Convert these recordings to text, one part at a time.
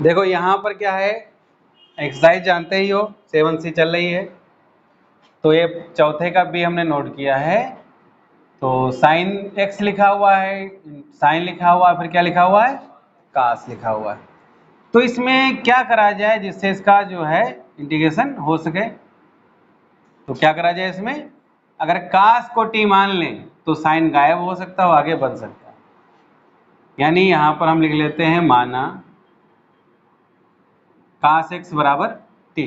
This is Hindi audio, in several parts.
देखो यहाँ पर क्या है, एक्सरसाइज जानते ही हो 7C चल रही है, तो ये चौथे का भी हमने नोट किया है। तो साइन एक्स लिखा हुआ है, साइन लिखा हुआ है, फिर क्या लिखा हुआ है, कास लिखा हुआ है। तो इसमें क्या करा जाए जिससे इसका जो है इंटीग्रेशन हो सके, तो क्या करा जाए इसमें, अगर कास को टी मान लें तो साइन गायब हो सकता है, आगे बन सकता है। यानी यहां पर हम लिख लेते हैं माना कास एक्स बराबर टी।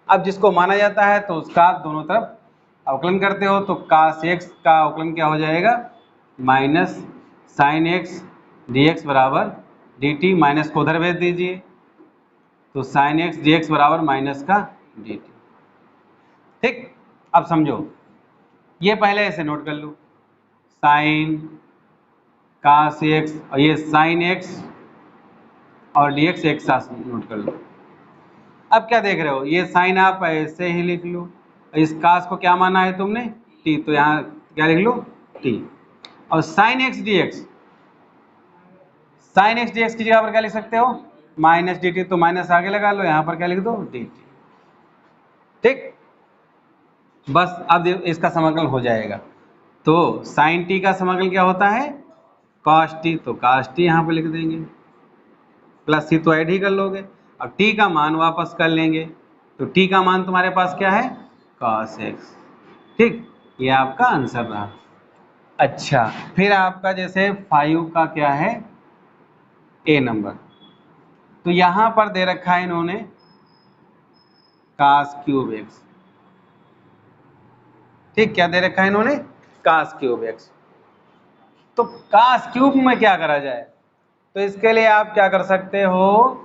अब जिसको माना जाता है तो उसका आप दोनों तरफ अवकलन करते हो, तो कास एक्स का अवकलन क्या हो जाएगा, minus sine x D x बराबर डी टी, माइनस को उधर भेज दीजिए, तो साइन एक्स डी एक्स बराबर माइनस का डी टी। ठीक, अब समझो, ये पहले ऐसे नोट कर लो, साइन कास एक्स और ये साइन एक्स और डी एक्स एक साथ नोट कर लो। अब क्या देख रहे हो, ये साइन आप ऐसे ही लिख लो, इस कास को क्या माना है तुमने, टी, तो यहाँ क्या लिख लो, टी। और sine x D x, sine x D x की जगह पर क्या लिख सकते हो, माइनस डी टी, तो माइनस आगे लगा लो, यहाँ पर क्या लिख दो, डी टी। ठीक, बस अब इसका समाकलन हो जाएगा। तो साइन टी का समाकलन क्या होता है, कॉस टी, तो कॉस टी यहाँ पर लिख देंगे, प्लस सी तो ऐड ही कर लोगे। अब टी का मान वापस कर लेंगे, तो टी का मान तुम्हारे पास क्या है, cos x। ठीक, ये आपका आंसर रहा। अच्छा, फिर आपका जैसे 5 का क्या है, ए नंबर, तो यहां पर दे रखा है इन्होंने cos क्यूब x। ठीक, क्या दे रखा है इन्होंने, cos क्यूब x। तो cos क्यूब में क्या करा जाए, तो इसके लिए आप क्या कर सकते हो,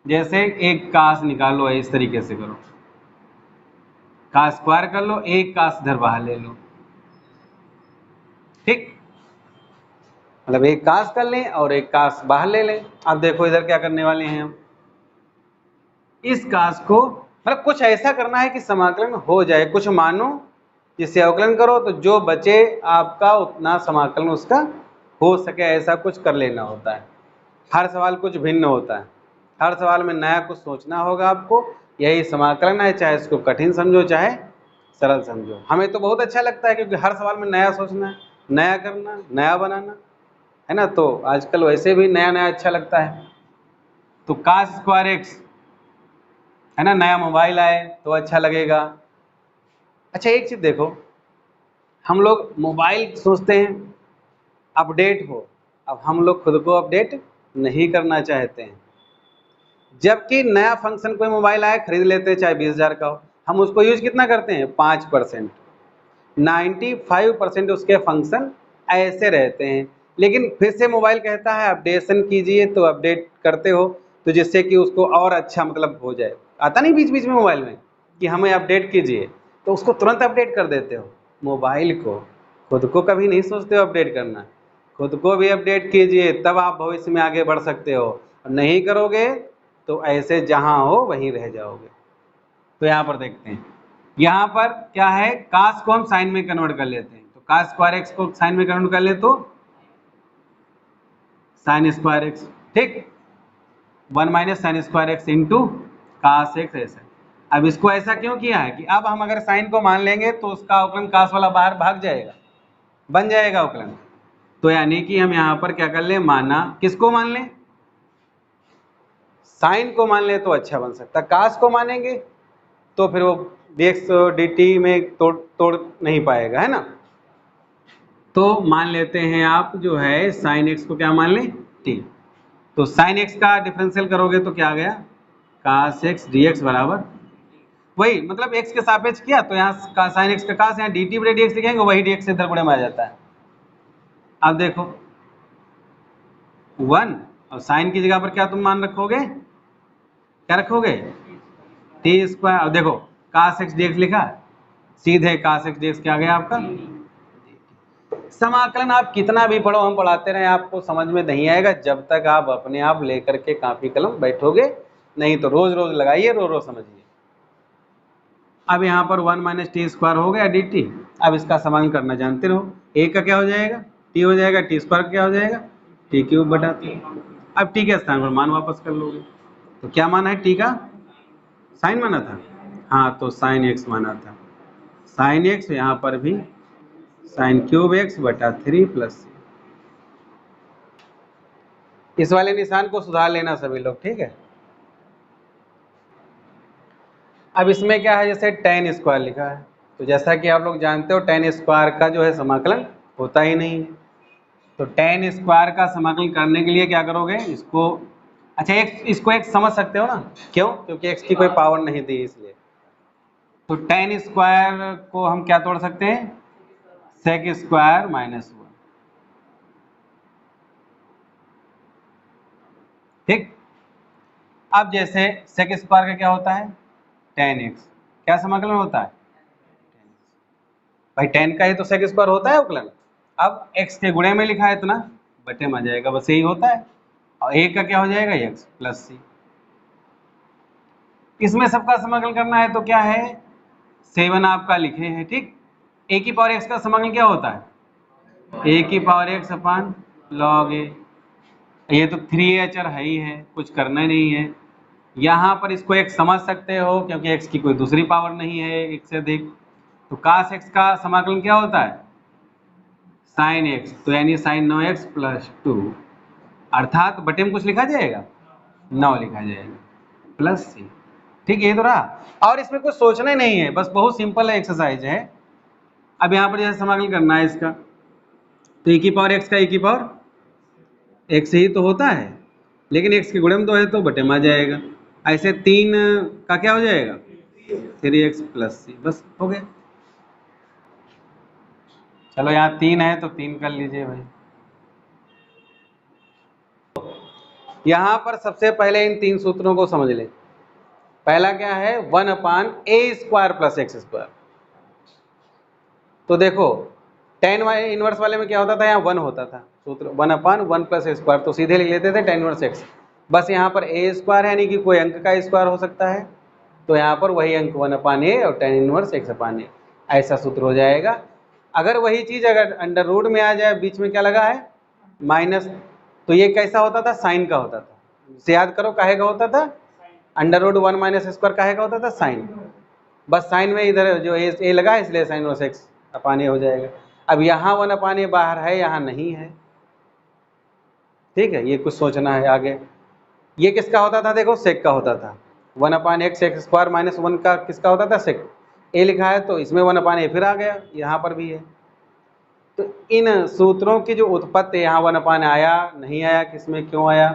जैसे एक कास निकालो, इस तरीके से करो, कास स्क्वायर कर लो, एक कास इधर बाहर ले लो। ठीक, मतलब एक कास कर लें और एक कास बाहर ले लें। अब देखो इधर क्या करने वाले हैं हम, इस कास को मतलब कुछ ऐसा करना है कि समाकलन हो जाए, कुछ मानो जिससे अवकलन करो तो जो बचे आपका उतना समाकलन उसका हो सके, ऐसा कुछ कर लेना होता है। हर सवाल कुछ भिन्न होता है, हर सवाल में नया कुछ सोचना होगा आपको, यही समाकलन है, चाहे इसको कठिन समझो चाहे सरल समझो। हमें तो बहुत अच्छा लगता है क्योंकि हर सवाल में नया सोचना है, नया करना, नया बनाना है ना, तो आजकल वैसे भी नया नया अच्छा लगता है। तो कास स्क्वायर एक्स है ना, नया मोबाइल आए तो अच्छा लगेगा। अच्छा एक चीज देखो, हम लोग मोबाइल सोचते हैं अपडेट हो, अब हम लोग खुद को अपडेट नहीं करना चाहते हैं, जबकि नया फंक्शन कोई मोबाइल आए खरीद लेते हैं, चाहे 20,000 का हो, हम उसको यूज कितना करते हैं, 5%। 95% उसके फंक्शन ऐसे रहते हैं, लेकिन फिर से मोबाइल कहता है अपडेशन कीजिए, तो अपडेट करते हो, तो जिससे कि उसको और अच्छा मतलब हो जाए, आता नहीं बीच बीच में मोबाइल में कि हमें अपडेट कीजिए, तो उसको तुरंत अपडेट कर देते हो। मोबाइल को, खुद को कभी नहीं सोचते हो अपडेट करना, खुद को भी अपडेट कीजिए, तब आप भविष्य में आगे बढ़ सकते हो, और नहीं करोगे तो ऐसे जहां हो वहीं रह जाओगे। तो यहाँ पर देखते हैं, यहाँ पर क्या है, कास को हम साइन में कन्वर्ट कर लेते हैं, तो कास स्क्वायर एक्स को साइन में कन्वर्ट कर ले तो साइन स्क्वायर एक्स। ठीक, 1 minus sine square x into cos x ऐसा। अब इसको ऐसा क्यों किया है कि अब हम अगर साइन को मान लेंगे तो उसका अवकलन कास वाला बाहर भाग जाएगा, बन जाएगा अवकलन। तो यानी कि हम यहाँ पर क्या कर लें, माना किसको मान लें, साइन को मान ले तो अच्छा बन सकता, कास को मानेंगे तो फिर वो dx dt में तोड़ नहीं पाएगा, है ना। तो मान लेते हैं आप जो है साइन x को क्या मान लें, t, तो साइन x का डिफरेंशियल करोगे तो क्या आ गया, cos x dx बराबर वही, मतलब x के सापेक्ष किया तो यहाँ का साइन x का cos, यहाँ dt बटे dx लिखेंगे, वही dx से इधर गुणे में आ जाता है। अब देखो 1 और साइन की जगह पर क्या तुम मान रखोगे, क्या रखोगे, टी स्क्वायर। अब देखो cos x dx लिखा, सीधे cos x dx क्या आ गया आपका। समाकलन आप कितना भी पढ़ो, हम पढ़ाते रहे, आपको समझ में नहीं आएगा जब तक आप अपने आप लेकर के कापी कलम बैठोगे नहीं, तो रोज रोज लगाइए, रोज रोज समझिए। अब यहाँ पर 1 माइनस टी स्क्वायर हो गया डी टी। अब इसका समाकलन करना जानते रहो, ए का क्या हो जाएगा, टी हो जाएगा, टी स्क्वायर क्या हो जाएगा, टी क्यूब बटा 3। अब टी के स्थान पर मान वापस कर लोगे, तो क्या माना है टी का? साइन माना था, हाँ तो साइन एक्स माना था, साइन एक्स यहाँ पर भी साइन क्यूब एक्स बटा 3 प्लस। इस वाले निशान को सुधार लेना सभी लोग, ठीक है। अब इसमें क्या है, जैसे tan स्क्वायर लिखा है, तो जैसा कि आप लोग जानते हो tan स्क्वायर का जो है समाकलन होता ही नहीं है, तो tan स्क्वायर का समाकलन करने के लिए क्या करोगे, इसको अच्छा एक इसको एक समझ सकते हो ना, क्यों? क्योंकि x की कोई पावर नहीं दी इसलिए। तो tan स्क्वायर को हम क्या तोड़ सकते हैं, sec स्क्वायर माइनस 1, ठीक। अब जैसे sec स्क्वायर का क्या होता है, tan x, क्या समाकलन होता है, भाई tan का ही तो sec स्क्वायर होता है अवकलन। अब x के गुणे में लिखा है इतना, बटे में आ जाएगा, बस यही होता है, और a का क्या हो जाएगा, x प्लस सी। इसमें सबका समाकलन करना है तो क्या है, 7 आपका लिखे हैं, ठीक। a की पावर x का समाकलन क्या होता है, a की power x upon log a, ये तो 3a अचर है ही है, कुछ करना नहीं है। यहाँ पर इसको एक समझ सकते हो क्योंकि x की कोई दूसरी पावर नहीं है एक से अधिक, तो cos x का समाकलन क्या होता है, साइन x, तो यानी साइन 9x प्लस 2, अर्थात बटे में कुछ लिखा जाएगा, 9 लिखा जाएगा प्लस सी, ठीक। ये तो रहा, और इसमें कुछ सोचना ही नहीं है, बस बहुत सिंपल है एक्सरसाइज है। अब यहाँ पर जैसे समाकलन करना है इसका, तो e की पावर x का e की पावर x ही तो होता है, लेकिन x के गुणे में तो है तो बटे में आ जाएगा, ऐसे 3 का क्या हो जाएगा, 3x प्लस सी, बस हो गया। चलो यहाँ 3 है तो 3 कर लीजिए भाई। यहाँ पर सबसे पहले इन 3 सूत्रों को समझ लें। पहला क्या है, 1 अपान ए स्क्वायर प्लस एक्स स्क्वायर, तो देखो tan इनवर्स वाले में क्या होता था, यहाँ 1 होता था, सूत्र 1 अपान 1 प्लस एक्स स्क्वायर, तो सीधे लिख लेते थे tan इनवर्स एक्स। बस यहाँ पर ए स्क्वायर है, यानी कि कोई अंक का स्क्वायर हो सकता है, तो यहाँ पर वही अंक 1 अपान ए और tan इनवर्स एक्स अपान ए, ऐसा सूत्र हो जाएगा। अगर वही चीज़ अगर अंडर रूट में आ जाए, बीच में क्या लगा है माइनस, तो ये कैसा होता था, साइन का होता था, इसे याद करो काहे का होता था, अंडर रूट 1 माइनस स्क्वायर काहे का होता था, साइन। बस साइन में इधर जो ए लगा है इसलिए साइन इनवर्स एक्स अपान ए हो जाएगा। अब यहाँ 1 अपान ए बाहर है, यहाँ नहीं है, ठीक है, ये कुछ सोचना है आगे। ये किसका होता था, देखो सेक का होता था, 1 अपान एक्स एक्स स्क्वायर माइनस 1 का किसका होता था, सेक। ए लिखा है तो इसमें 1 अपान ए फिर आ गया, यहाँ पर भी है। तो इन सूत्रों की जो उत्पत्ति, यहाँ 1 अपान आया नहीं आया, किसमें क्यों आया,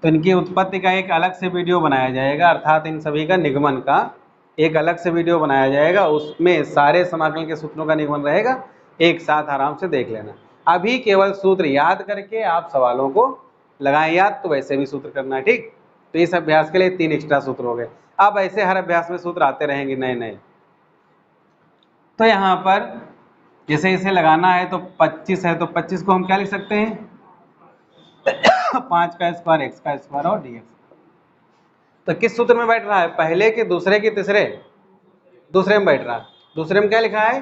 तो इनकी उत्पत्ति का एक अलग से वीडियो बनाया जाएगा, अर्थात इन सभी का निगमन का एक अलग से वीडियो बनाया जाएगा, उसमें सारे समाकलन के सूत्रों का निगमन रहेगा, एक साथ आराम से देख लेना। अभी केवल सूत्र याद करके आप सवालों को लगाएं याद, तो वैसे भी सूत्र करना है, ठीक। तो इस अभ्यास के लिए 3 एक्स्ट्रा सूत्र हो गए, अब ऐसे हर अभ्यास में सूत्र आते रहेंगे नए नए। तो यहाँ पर जैसे इसे लगाना है तो 25 है, तो 25 को हम क्या लिख सकते हैं 5 का स्क्वायर एक्स का स्क्वायर और dx। तो किस सूत्र में बैठ रहा है, पहले के दूसरे के तीसरे, दूसरे में बैठ रहा है। दूसरे में क्या लिखा है,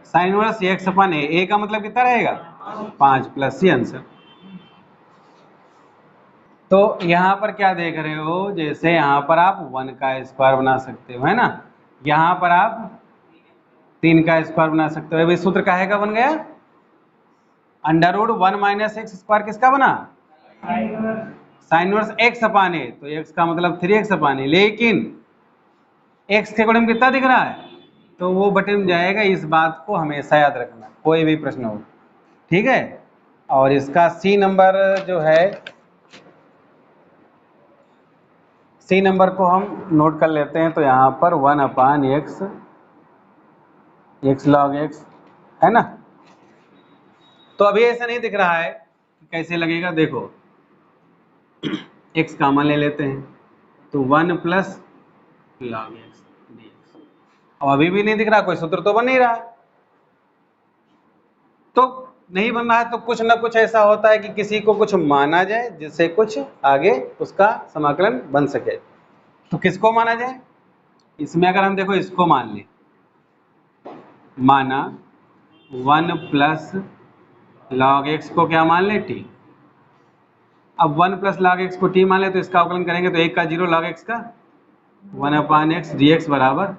साइन इनवर्स एक्स अपन ए का मतलब कितना रहेगा 5 प्लस सी आंसर। तो यहाँ पर क्या देख रहे हो, जैसे यहाँ पर आप 1 का स्क्वायर बना सकते हो, है ना, यहाँ पर आप 3 का स्क्वायर बना सकते हो। अभी सूत्र काहे का बन गया, under root 1 minus x square किसका बना, sine inverse x upon a, तो एक्स का मतलब 3x अपान ए, लेकिन एक्स के गुणे में कितना दिख रहा है, तो वो बटे में जाएगा, इस बात को हमेशा याद रखना कोई भी प्रश्न हो, ठीक है। और इसका सी नंबर जो है, सी नंबर को हम नोट कर लेते हैं, तो यहाँ पर 1 अपान एक्स एक्स लॉग एक्स, है ना। तो अभी ऐसा नहीं दिख रहा है कि कैसे लगेगा, देखो एक्स कॉमन ले लेते हैं, तो 1 प्लस लॉग एक्स dx, अब अभी भी नहीं दिख रहा, कोई सूत्र तो बन नहीं रहा, तो नहीं बन रहा है, तो कुछ ना कुछ ऐसा होता है कि किसी को कुछ माना जाए जिससे कुछ आगे उसका समाकलन बन सके। तो किसको माना जाए, इसमें अगर हम देखो इसको मान लें, माना 1 प्लस लॉग एक्स को क्या मान ले, टी, अब 1 प्लस log x को t मान ले तो इसका अवकलन करेंगे तो 1 का 0 log x का 1/x dx बराबर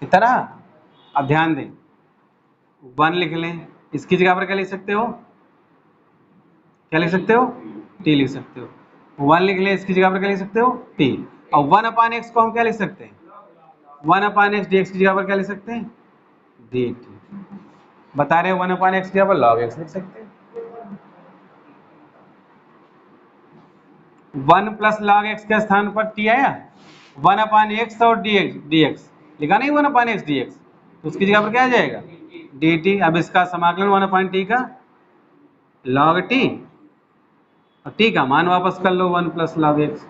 इस तरह। अब ध्यान दें 1 लिख लें, इसकी जगह पर क्या लिख सकते हो, क्या लिख सकते हो, t लिख सकते हो। 1 लिख लें, इसकी जगह पर क्या लिख सकते हो, t। और 1/x को हम क्या लिख सकते हैं, 1/x dx की जगह पर क्या लिख सकते हैं, dt। बता रहे 1/x की जगह पर log x लिख सकते हैं। 1 प्लस log x के स्थान पर t आया, 1/x और dx लिखा नहीं, 1/x dx, तो उसकी जगह पर क्या आ जाएगा, dt। अब इसका समाकलन 1/t का log t और t का मान वापस कर लो 1 प्लस log x।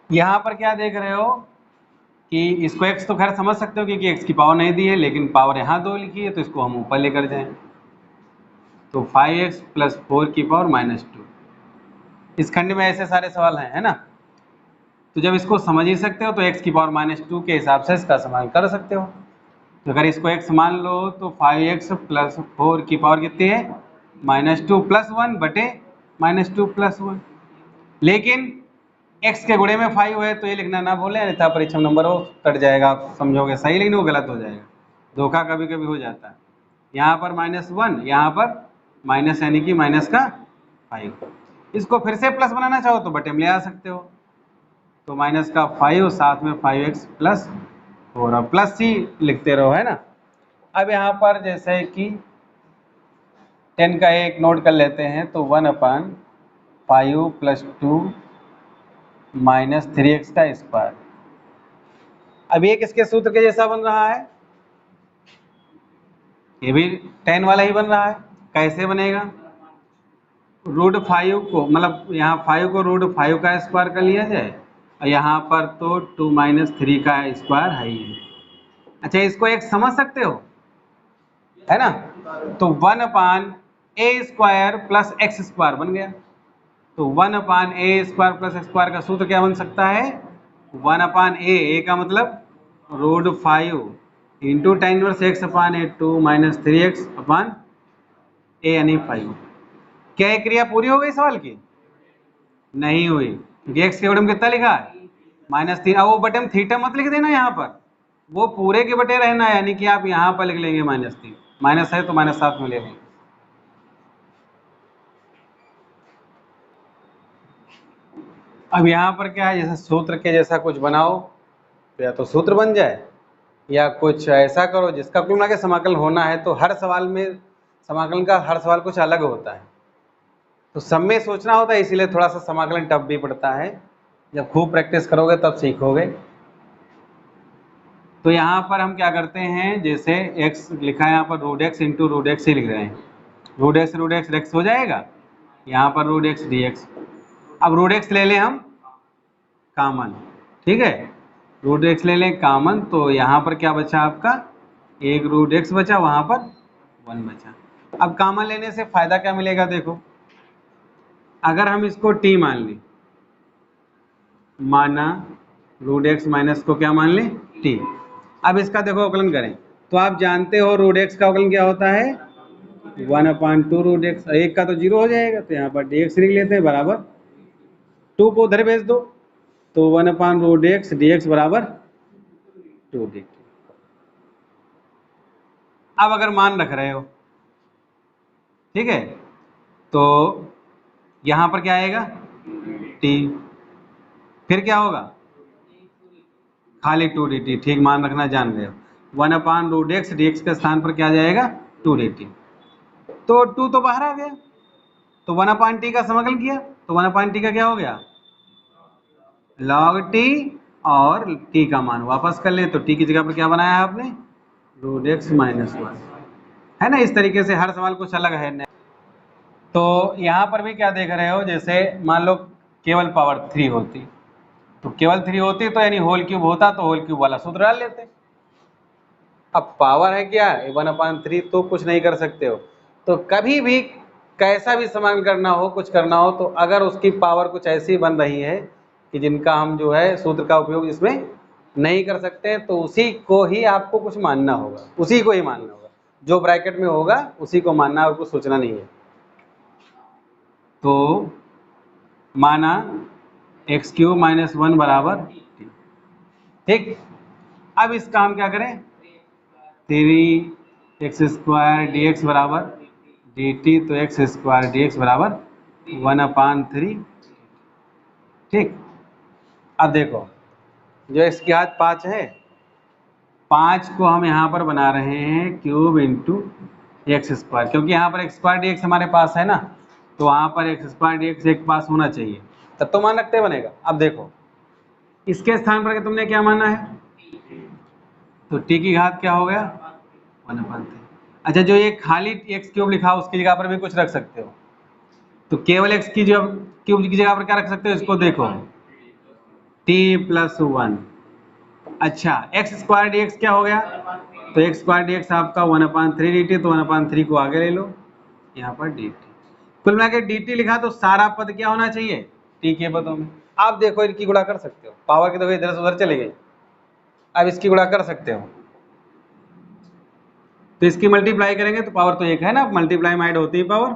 यहां पर क्या देख रहे हो कि इसको x तो खैर समझ सकते हो क्योंकि x की पावर नहीं दी है, लेकिन पावर यहाँ 2 लिखी है तो इसको हम ऊपर लेकर जाएं तो 5x प्लस 4 की पावर -2। इस खंड में ऐसे सारे सवाल हैं, है ना। तो जब इसको समझ ही सकते हो तो x की पावर -2 के हिसाब से इसका समाधान कर सकते हो। तो अगर इसको x मान लो तो 5x प्लस 4 की पावर कितनी है, -2 प्लस 1 बटे -2 प्लस 1। लेकिन x के गुणे में 5 है तो ये लिखना ना भूलें, अन्यथा परीक्षा में नंबर हो कट जाएगा। आप समझोगे सही लेकिन वो गलत हो जाएगा, धोखा कभी कभी हो जाता है। यहाँ पर -1, यहाँ पर माइनस यानी कि माइनस का 5। इसको फिर से प्लस बनाना चाहो तो बटे में ले आ सकते हो, तो माइनस का 5 साथ में 5x प्लस 4 और प्लस c लिखते रहो, है ना। अब यहाँ पर जैसे कि 10 का एक नोट कर लेते हैं तो 1/5 प्लस 2 माइनस 3x का स्क्वायर। अब ये किसके सूत्र के जैसा बन रहा है, ये भी 10 वाला ही बन रहा है। कैसे बनेगा, √5 को मतलब यहाँ 5 को √5 का स्क्वायर कर लिया जाए और यहाँ पर तो 2 - 3 का स्क्वायर है ही। अच्छा इसको एक समझ सकते हो, है ना। तो 1/a² प्लस x स्क्वायर बन गया। तो 1/a² प्लस x स्क्वायर का सूत्र क्या बन सकता है, 1/a का मतलब √5 into tan inverse x/a 2 - 3x/a यानी 5। क्या ये क्रिया पूरी हो गई सवाल की, नहीं हुई क्योंकि x के बटे में कितना लिखा है, -3। अब वो बटे में थीटा मत लिख देना, यहाँ पर वो पूरे के बटे रहना है, यानी कि आप यहाँ पर लिख लेंगे -3, माइनस है तो माइनस साथ में ले लेंगे। अब यहाँ पर क्या है, जैसे सूत्र के जैसा कुछ बनाओ तो या तो सूत्र बन जाए या कुछ ऐसा करो जिसका कुल मिला के समाकलन होना है। तो हर सवाल में समाकलन का हर सवाल कुछ अलग होता है, तो सब में सोचना होता है, इसीलिए थोड़ा सा समाकलन टफ भी पड़ता है। जब खूब प्रैक्टिस करोगे तब सीखोगे। तो यहाँ पर हम क्या करते हैं, जैसे x लिखा है यहाँ पर √x इंटू √x ही लिख रहे हैं, √x x हो जाएगा, यहाँ पर √x dx। अब √x ले लें हम कॉमन, ठीक है, √x ले लें कॉमन, तो यहाँ पर क्या बचा आपका, एक √x बचा, वहाँ पर 1 बचा। अब कॉमन लेने से फायदा क्या मिलेगा, देखो अगर हम इसको t मान लें, माना √x माइनस को क्या मान लें, t। अब इसका देखो अवकलन करें तो आप जानते हो √x का अवकलन क्या होता है, 1/2 √x। एक का तो 0 हो जाएगा तो यहाँ पर dx लिख लेते हैं बराबर 2 को उधर भेज दो तो 1/√x dx बराबर 2 dt। अब अगर मान रख रहे हो, ठीक है, तो यहाँ पर क्या आएगा t, फिर क्या होगा खाली 2 dt, ठीक मान रखना जान रहे हो। 1/√x dx के स्थान पर क्या आ जाएगा 2 dt, तो 2 तो बाहर आ गया, तो 1/t का समाकलन किया तो 1/t का क्या हो गया log t, और t का मान वापस कर लें तो t की जगह पर क्या बनाया है आपने √x -1, है ना। इस तरीके से हर सवाल कुछ अलग है। तो यहाँ पर भी क्या देख रहे हो, जैसे मान लो केवल पावर 3 होती, तो केवल 3 होती तो यानी होल क्यूब होता तो होल क्यूब वाला सूत्र डाल लेते। अब पावर है क्या 1/3, तो कुछ नहीं कर सकते हो। तो कभी भी कैसा भी समाकलन करना हो, कुछ करना हो, तो अगर उसकी पावर कुछ ऐसी बन रही है कि जिनका हम जो है सूत्र का उपयोग इसमें नहीं कर सकते तो उसी को ही आपको कुछ मानना होगा, उसी को ही मानना होगा, जो ब्रैकेट में होगा उसी को मानना, और कुछ सोचना नहीं है। तो माना x³ - 1 बराबर t। ठीक, अब इसका हम क्या करें, 3x² dx बराबर dt, तो x² dx बराबर 1/3। ठीक, अब देखो जो x की घात 5 है, 5 को हम यहाँ पर बना रहे हैं क्यूब इंटू x², क्योंकि यहाँ पर x² dx हमारे पास है ना, तो वहाँ पर x² dx एक पास होना चाहिए, तब तो मान रखते बनेगा। अब देखो इसके स्थान पर तुमने क्या माना है, तो t की घात क्या हो गया 1/3। अच्छा, जो ये खाली x³ लिखा उसकी जगह पर भी कुछ रख सकते हो, तो केवल x की जो क्यूब की जगह पर क्या रख सकते हो, इसको देखो t + 1। अच्छा, x² dx क्या हो गया, तो x² dx आपका 1/3 dt, तो 1/3 को आगे ले लो, यहाँ पर dt। कुल मिला के dt लिखा तो सारा पद क्या होना चाहिए, t के पदों में। आप देखो इनकी गुणा कर सकते हो, पावर की तो इधर से उधर चली गई, अब इसकी गुणा कर सकते हो, तो इसकी मल्टीप्लाई करेंगे तो पावर तो एक है ना, मल्टीप्लाई में ऐड होती है पावर,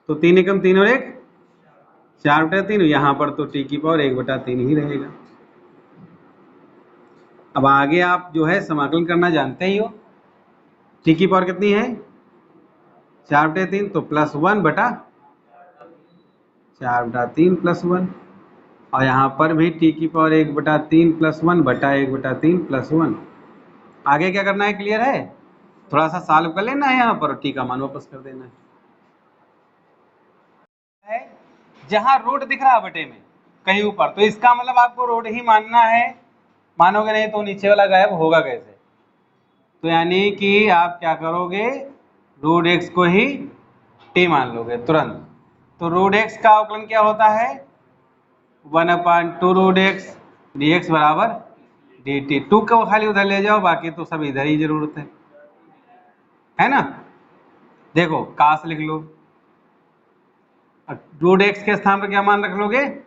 तो 3 एकम 3 और 1 4/3, यहाँ पर तो t की पावर 1/3 ही रहेगा। अब आगे आप जो है समाकलन करना जानते ही हो, t की पावर कितनी है 4/3, तो +1/4/3 +1, और यहाँ पर भी t की पावर 1/3 +1 बटा 1/3 +1। आगे क्या करना है, क्लियर है, थोड़ा सा सॉल्व कर लेना है, यहाँ पर t का मान वापस कर देना है। जहाँ रूट दिख रहा है बटे में कहीं ऊपर, तो इसका मतलब आपको रूट ही मानना है, मानोगे नहीं तो नीचे वाला गायब होगा कैसे, तो यानी कि आप क्या करोगे, √x को ही t मान लोगे तुरंत। तो √x का अवकलन क्या होता है 1/2 √x dx बराबर dt। 2 को खाली उधर ले जाओ, बाकी तो सब इधर ही जरूरत है ना। देखो काश लिख लो, √x के स्थान पर क्या मान रख लोगे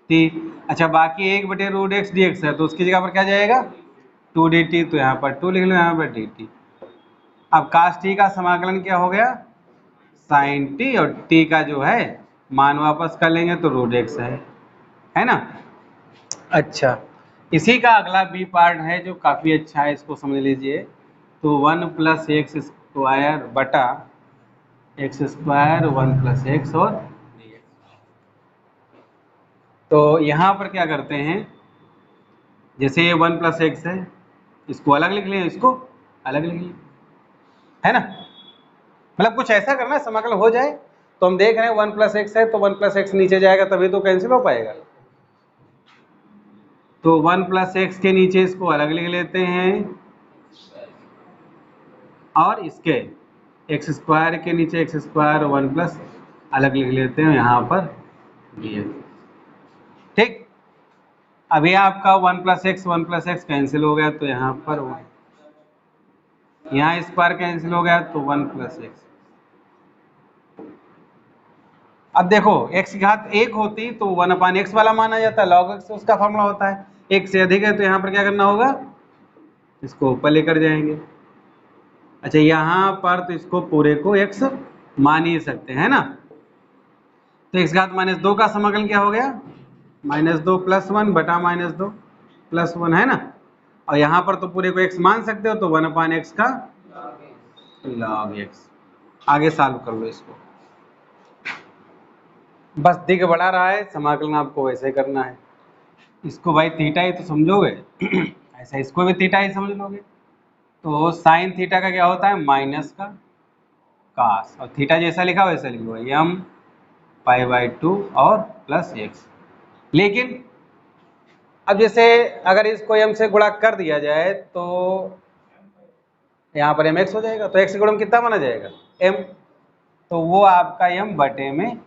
t। अच्छा, बाकी 1/√x dx है, तो उसकी जगह पर क्या जाएगा 2dt, तो यहाँ पर 2 लिख लो, यहाँ पर dt। अब cos t का समाकलन क्या हो गया sin t, और t का जो है मान वापस कर लेंगे तो √x है ना। अच्छा, इसी का अगला बी पार्ट है जो काफी अच्छा है, इसको समझ लीजिए। तो 1 + x² बटा x² 1 + x और dx। तो यहाँ पर क्या करते हैं, जैसे ये 1 + x है, इसको अलग लिख लें, इसको अलग लिख लें, है ना। मतलब कुछ ऐसा करना है समाकलन हो जाए, तो हम देख रहे हैं 1 + x है, तो 1 + x नीचे जाएगा तभी तो कैंसिल हो पाएगा, तो 1 + x के नीचे इसको अलग लिख लेते हैं, और इसके x² के नीचे x² 1 + अलग लिख लेते हैं यहाँ पर dx। ठीक, अभी आपका 1 + x कैंसिल हो गया, तो यहाँ पर यहाँ स्क्वायर कैंसिल हो गया, तो 1 + x। अब देखो x की घात 1 होती तो 1/x वाला माना जाता, log x उसका फॉर्मूला होता है, 1 से अधिक है तो यहाँ पर क्या करना होगा, इसको ऊपर लेकर जाएंगे। अच्छा, यहाँ पर तो इसको पूरे को x मान ही सकते हैं ना, तो x घात -2 का समाकलन क्या हो गया -2 + 1 बटा -2 + 1, है ना। और यहाँ पर तो पूरे को x मान सकते हो, तो 1/x का log x। आगे सॉल्व कर लो इसको, बस दिख बढ़ा रहा है, समाकलन आपको वैसे करना है। इसको भाई थीटा ही तो समझोगे ऐसा इसको भी थीटा ही समझ लोगे, तो साइन थीटा का क्या होता है माइनस का कास, और थीटा जैसा लिखा वैसा लिख लो m π/2 और +x। लेकिन अब जैसे अगर इसको m से गुणा कर दिया जाए तो यहाँ पर mx हो जाएगा, तो x से गुणा में कितना माना जाएगा m, तो वो आपका m बटे में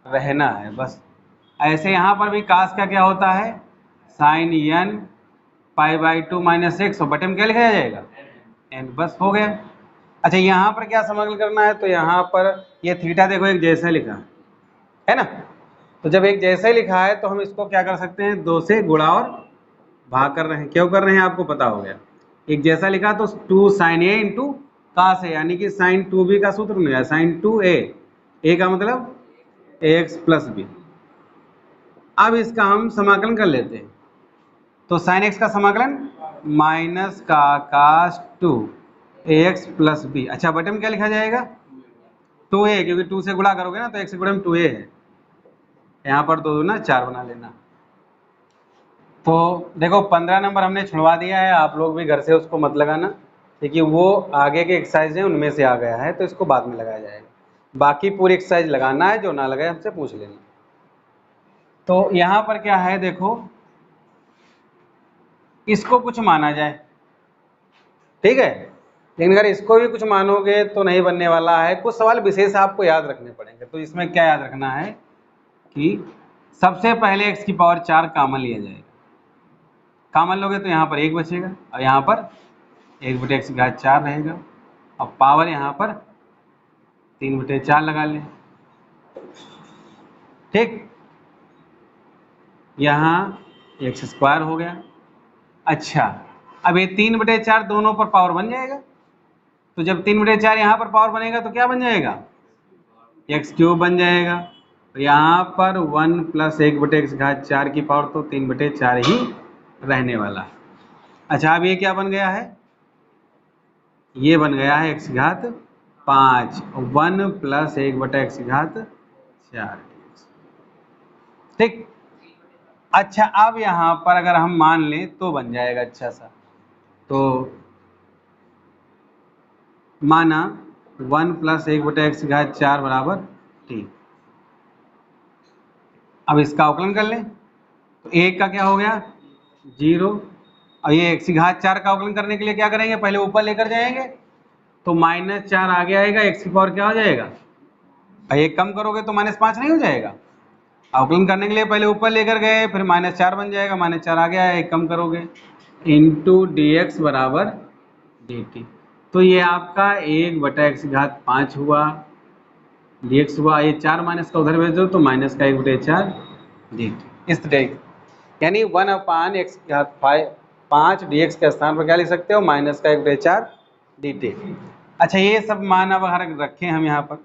रहना है बस। ऐसे यहाँ पर भी कास का क्या होता है साइन n π/2 - x, और बटे में क्या लिखा जाएगा n, बस हो गया। अच्छा, यहाँ पर क्या समाकलन करना है, तो यहाँ पर ये थीटा देखो एक जैसा लिखा है ना, तो जब एक जैसा ही लिखा है तो हम इसको क्या कर सकते हैं 2 से गुणा और भाग कर रहे हैं, क्यों कर रहे हैं आपको पता हो गया। एक जैसा लिखा तो 2 sin a इंटू कास है, यानी कि sin 2b का सूत्र बन गया sin 2a, a का मतलब ax प्लस b। अब इसका हम समाकलन कर लेते हैं, तो sin x का समाकलन माइनस का कास 2 ax प्लस b। अच्छा बटे में क्या लिखा जाएगा 2a, क्योंकि 2 से गुणा करोगे ना तो 1 से गुणा में 2a है, यहाँ पर 2 दूना 4 बना लेना। तो देखो 15 नंबर हमने छुड़वा दिया है, आप लोग भी घर से उसको मत लगाना, क्योंकि वो आगे के एक्सरसाइज हैं उनमें से आ गया है, तो इसको बाद में लगाया जाएगा। बाकी पूरी एक्सरसाइज लगाना है, जो ना लगाए हमसे पूछ लेना। तो यहाँ पर क्या है देखो, इसको कुछ माना जाए, ठीक है, लेकिन अगर इसको भी कुछ मानोगे तो नहीं बनने वाला है। कुछ सवाल विशेष आपको याद रखने पड़ेंगे। तो इसमें क्या याद रखना है कि सबसे पहले x की पावर 4 कॉमन लिया जाएगा, कॉमन लोगे तो यहाँ पर 1 बचेगा और यहाँ पर 1/x4 रहेगा, और पावर यहाँ पर 3/4 लगा लें, ठीक, यहाँ x² हो गया। अच्छा अब ये 3/4 दोनों पर पावर बन जाएगा, तो जब 3/4 यहाँ पर पावर बनेगा तो क्या बन जाएगा x³ बन जाएगा, तो यहाँ पर 1 + 1/x4 की पावर तो 3/4 ही रहने वाला है। अच्छा अब ये क्या बन गया है, ये बन गया है x5 1 + 1/x4, ठीक। अच्छा अब यहाँ पर अगर हम मान लें तो बन जाएगा अच्छा सा, तो माना 1 + 1/x4 बराबर t। अब इसका अवकलन कर लें तो 1 का क्या हो गया 0, और ये x4 का अवकलन करने के लिए क्या करेंगे, पहले ऊपर लेकर जाएंगे, तो -4 आगे आएगा, x की पावर क्या हो जाएगा, भाई 1 कम करोगे तो -5 नहीं हो जाएगा। अवकलन करने के लिए पहले ऊपर लेकर गए, फिर -4 बन जाएगा, -4 आ गया है, 1 कम करोगे, इंटू dx बराबर dt। तो ये आपका 1/x5 हुआ, dx हुआ, ये 4 माइनस का उधर भेज दो तो माइनस का 1/4 dt। इस तरह यानी 1/x5 dx के स्थान पर क्या लिख सकते हो, माइनस का 1/4 dt। अच्छा ये सब मान अब रखें हम यहाँ पर,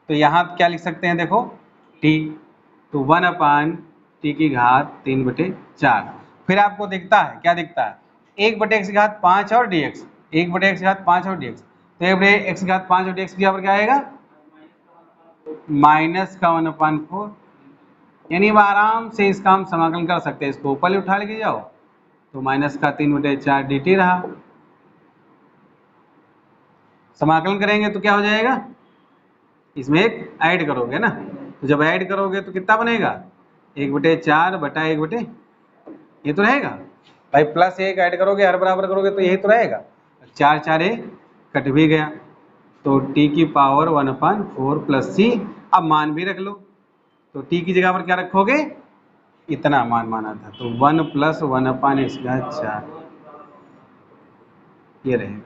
तो यहाँ क्या लिख सकते हैं देखो t, तो 1/t3/4। फिर आपको दिखता है क्या दिखता है 1/x5 और dx, 1/x5 और dx, तो 1/x5 और dx की यहाँ पर क्या आएगा -1/4, यानी अब आराम से इसका हम समाकलन कर सकते हैं। इसको ऊपर उठा लेके जाओ तो -3/4 dt रहा, समाकलन करेंगे तो क्या हो जाएगा, इसमें एक ऐड करोगे ना, तो जब ऐड करोगे तो कितना बनेगा 1/4 बटा 1/, ये तो रहेगा भाई, +1 ऐड करोगे हर बराबर करोगे तो यही तो रहेगा, 4 4 कट भी गया, तो t की पावर 1/4 + c। अब मान भी रख लो, तो t की जगह पर क्या रखोगे, इतना मान माना था, तो 1 + 1/x4 ये रहेगा।